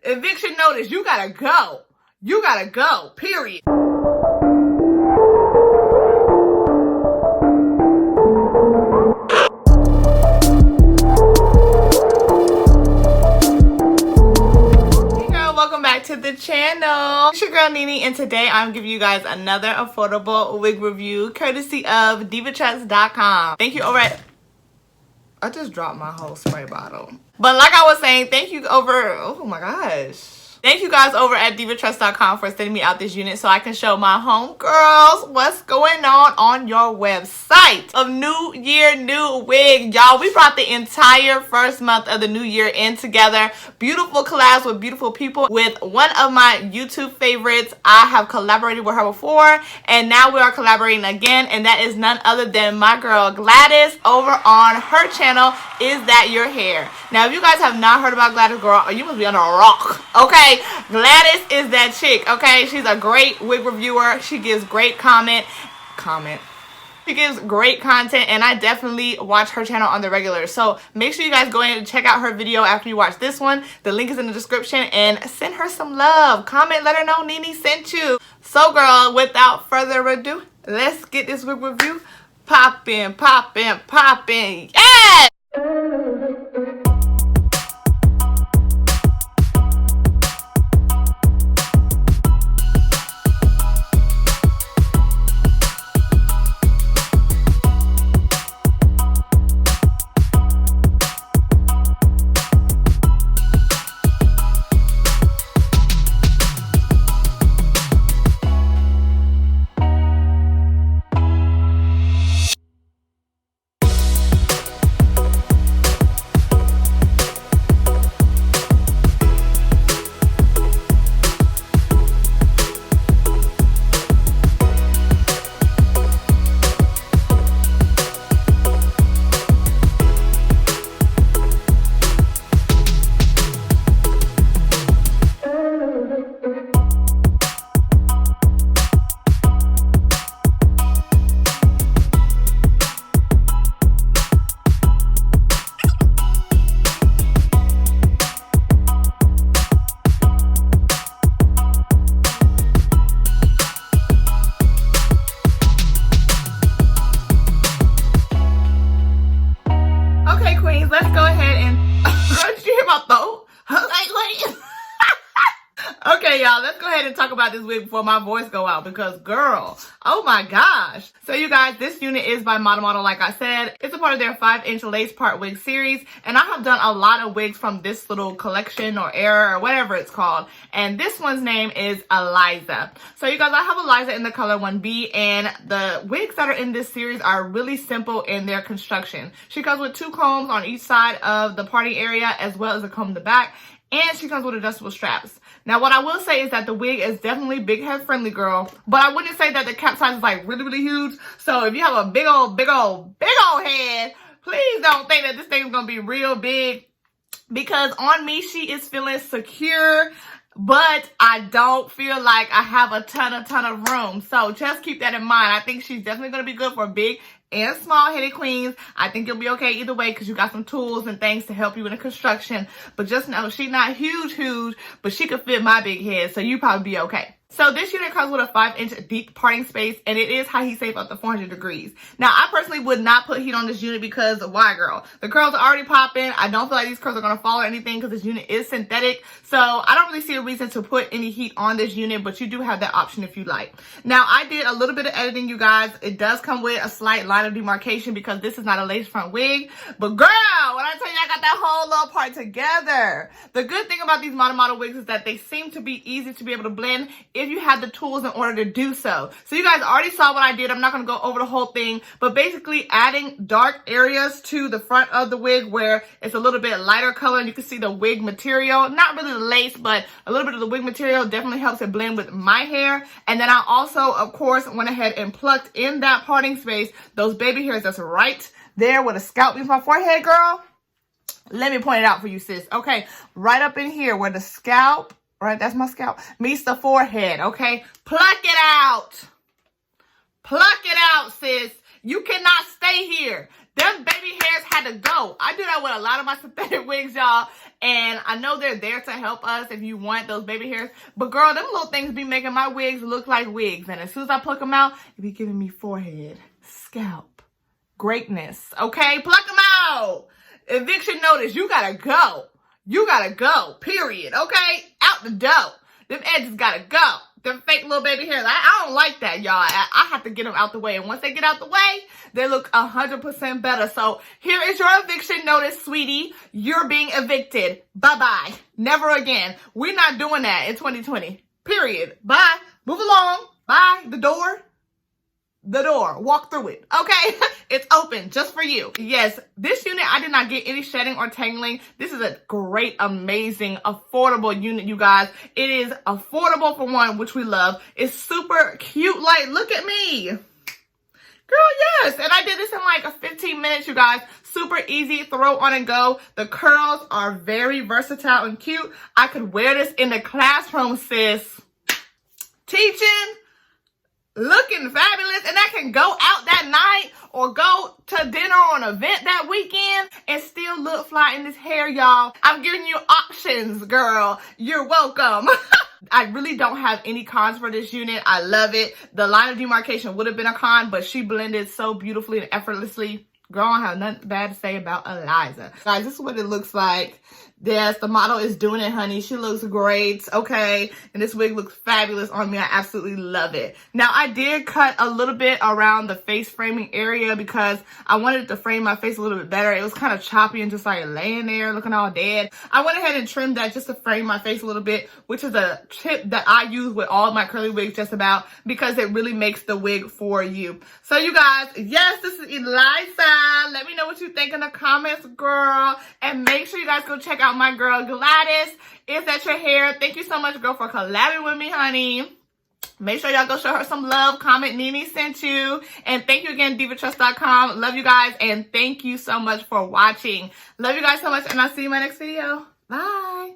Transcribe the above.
Eviction notice. You gotta go. You gotta go. Period. Welcome back to the channel. It's your girl Nene, and today I'm giving you guys another affordable wig review courtesy of Divatress.com. Thank you over at... I just dropped my whole spray bottle. But like I was saying, thank you over... Oh my gosh. Thank you guys over at Divatress.com for sending me out this unit so I can show my homegirls what's going on your website. Of New Year, New Wig. Y'all, we brought the entire first month of the new year in together. Beautiful collabs with beautiful people. With one of my YouTube favorites, I have collaborated with her before, and now we are collaborating again, and that is none other than my girl Gladys over on her channel, Isthatyourhairrr. Now, if you guys have not heard about Gladys, girl, you must be under a rock, okay? Gladys is that chick, okay? She's a great wig reviewer. She gives great She gives great content, and I definitely watch her channel on the regular. So make sure you guys go in and check out her video after you watch this one. The link is in the description, and send her some love. Comment, let her know Nene sent you. So, girl, without further ado, let's get this wig review poppin'. Yeah! Let's go ahead and... Did you hear my throat? Okay, y'all, let's go ahead and talk about this wig before my voice go out, because, girl, oh my gosh. So, you guys, this unit is by Model, like I said. It's a part of their 5-inch lace part wig series, and I have done a lot of wigs from this little collection or era or whatever it's called, and this one's name is Eliza. So, you guys, I have Eliza in the color 1B, and the wigs that are in this series are really simple in their construction. She comes with 2 combs on each side of the party area, as well as a comb in the back, and she comes with adjustable straps. Now, what I will say is that the wig is definitely big head friendly, girl. But I wouldn't say that the cap size is like really huge. So if you have a big old head, please don't think that this thing is going to be real big. Because on me, she is feeling secure. But I don't feel like I have a ton of room. So just keep that in mind. I think she's definitely going to be good for big and small-headed queens. I think you'll be okay either way because you got some tools and things to help you in the construction. But just know she's not huge, but she could fit my big head, so you probably be okay. So this unit comes with a 5-inch deep parting space, and it is high heat safe up to 400 degrees. Now, I personally would not put heat on this unit because why, girl? The curls are already popping. I don't feel like these curls are going to fall or anything because this unit is synthetic. So I don't really see a reason to put any heat on this unit, but you do have that option if you like. Now, I did a little bit of editing, you guys. It does come with a slight line of demarcation because this is not a lace front wig. But girl, when I tell you I got that whole little part together. The good thing about these model wigs is that they seem to be easy to be able to blend if you have the tools in order to do so. So you guys already saw what I did. I'm not going to go over the whole thing, but basically adding dark areas to the front of the wig where it's a little bit lighter color and you can see the wig material, not really the lace, but a little bit of the wig material definitely helps it blend with my hair. And then I also, of course, went ahead and plucked in that parting space those baby hairs that's right there where the scalp meets my forehead, girl. Let me point it out for you, sis. Okay, right up in here where the scalp, right, that's my scalp, meets the forehead, okay? Pluck it out. Pluck it out, sis. You cannot stay here. Them baby hairs had to go. I do that with a lot of my synthetic wigs, y'all. And I know they're there to help us if you want those baby hairs. But girl, them little things be making my wigs look like wigs. And as soon as I pluck them out, it be giving me forehead, scalp, greatness. Okay, pluck them out. Eviction notice, you gotta go. You gotta go, period. Okay, out the door. Them edges gotta go. Them fake little baby hairs. I don't like that, y'all. I have to get them out the way. And once they get out the way, they look 100% better. So here is your eviction notice, sweetie. You're being evicted. Bye-bye. Never again. We're not doing that in 2020. Period. Bye. Move along. Bye. The door. Walk through it. Okay? It's open just for you. Yes, this unit, I did not get any shedding or tangling. This is a great, amazing, affordable unit, you guys. It is affordable for one, which we love. It's super cute. Like, look at me. Girl, yes. And I did this in like 15 minutes, you guys. Super easy, throw on and go. The curls are very versatile and cute. I could wear this in the classroom, sis. Teaching. Looking fabulous, and I can go out that night or go to dinner or an event that weekend and still look fly in this hair, y'all. I'm giving you options, girl. You're welcome. I really don't have any cons for this unit. I love it. The line of demarcation would have been a con, but she blended so beautifully and effortlessly. Girl, I don't have nothing bad to say about Eliza. Guys, this is what it looks like. Yes, the model is doing it, honey. She looks great, okay? And this wig looks fabulous on me. I absolutely love it. Now, I did cut a little bit around the face framing area because I wanted to frame my face a little bit better. It was kind of choppy and just like laying there looking all dead. I went ahead and trimmed that just to frame my face a little bit, which is a tip that I use with all my curly wigs just about because it really makes the wig for you. So, you guys, yes, this is Eliza. Let me know what you think in the comments, girl. And make sure you guys go check out my girl Gladys. Isthatyourhairrr. Thank you so much, girl, for collabing with me, honey. Make sure y'all go show her some love. Comment Nene sent you. And thank you again, Divatress.com. Love you guys. And thank you so much for watching. Love you guys so much. And I'll see you in my next video. Bye.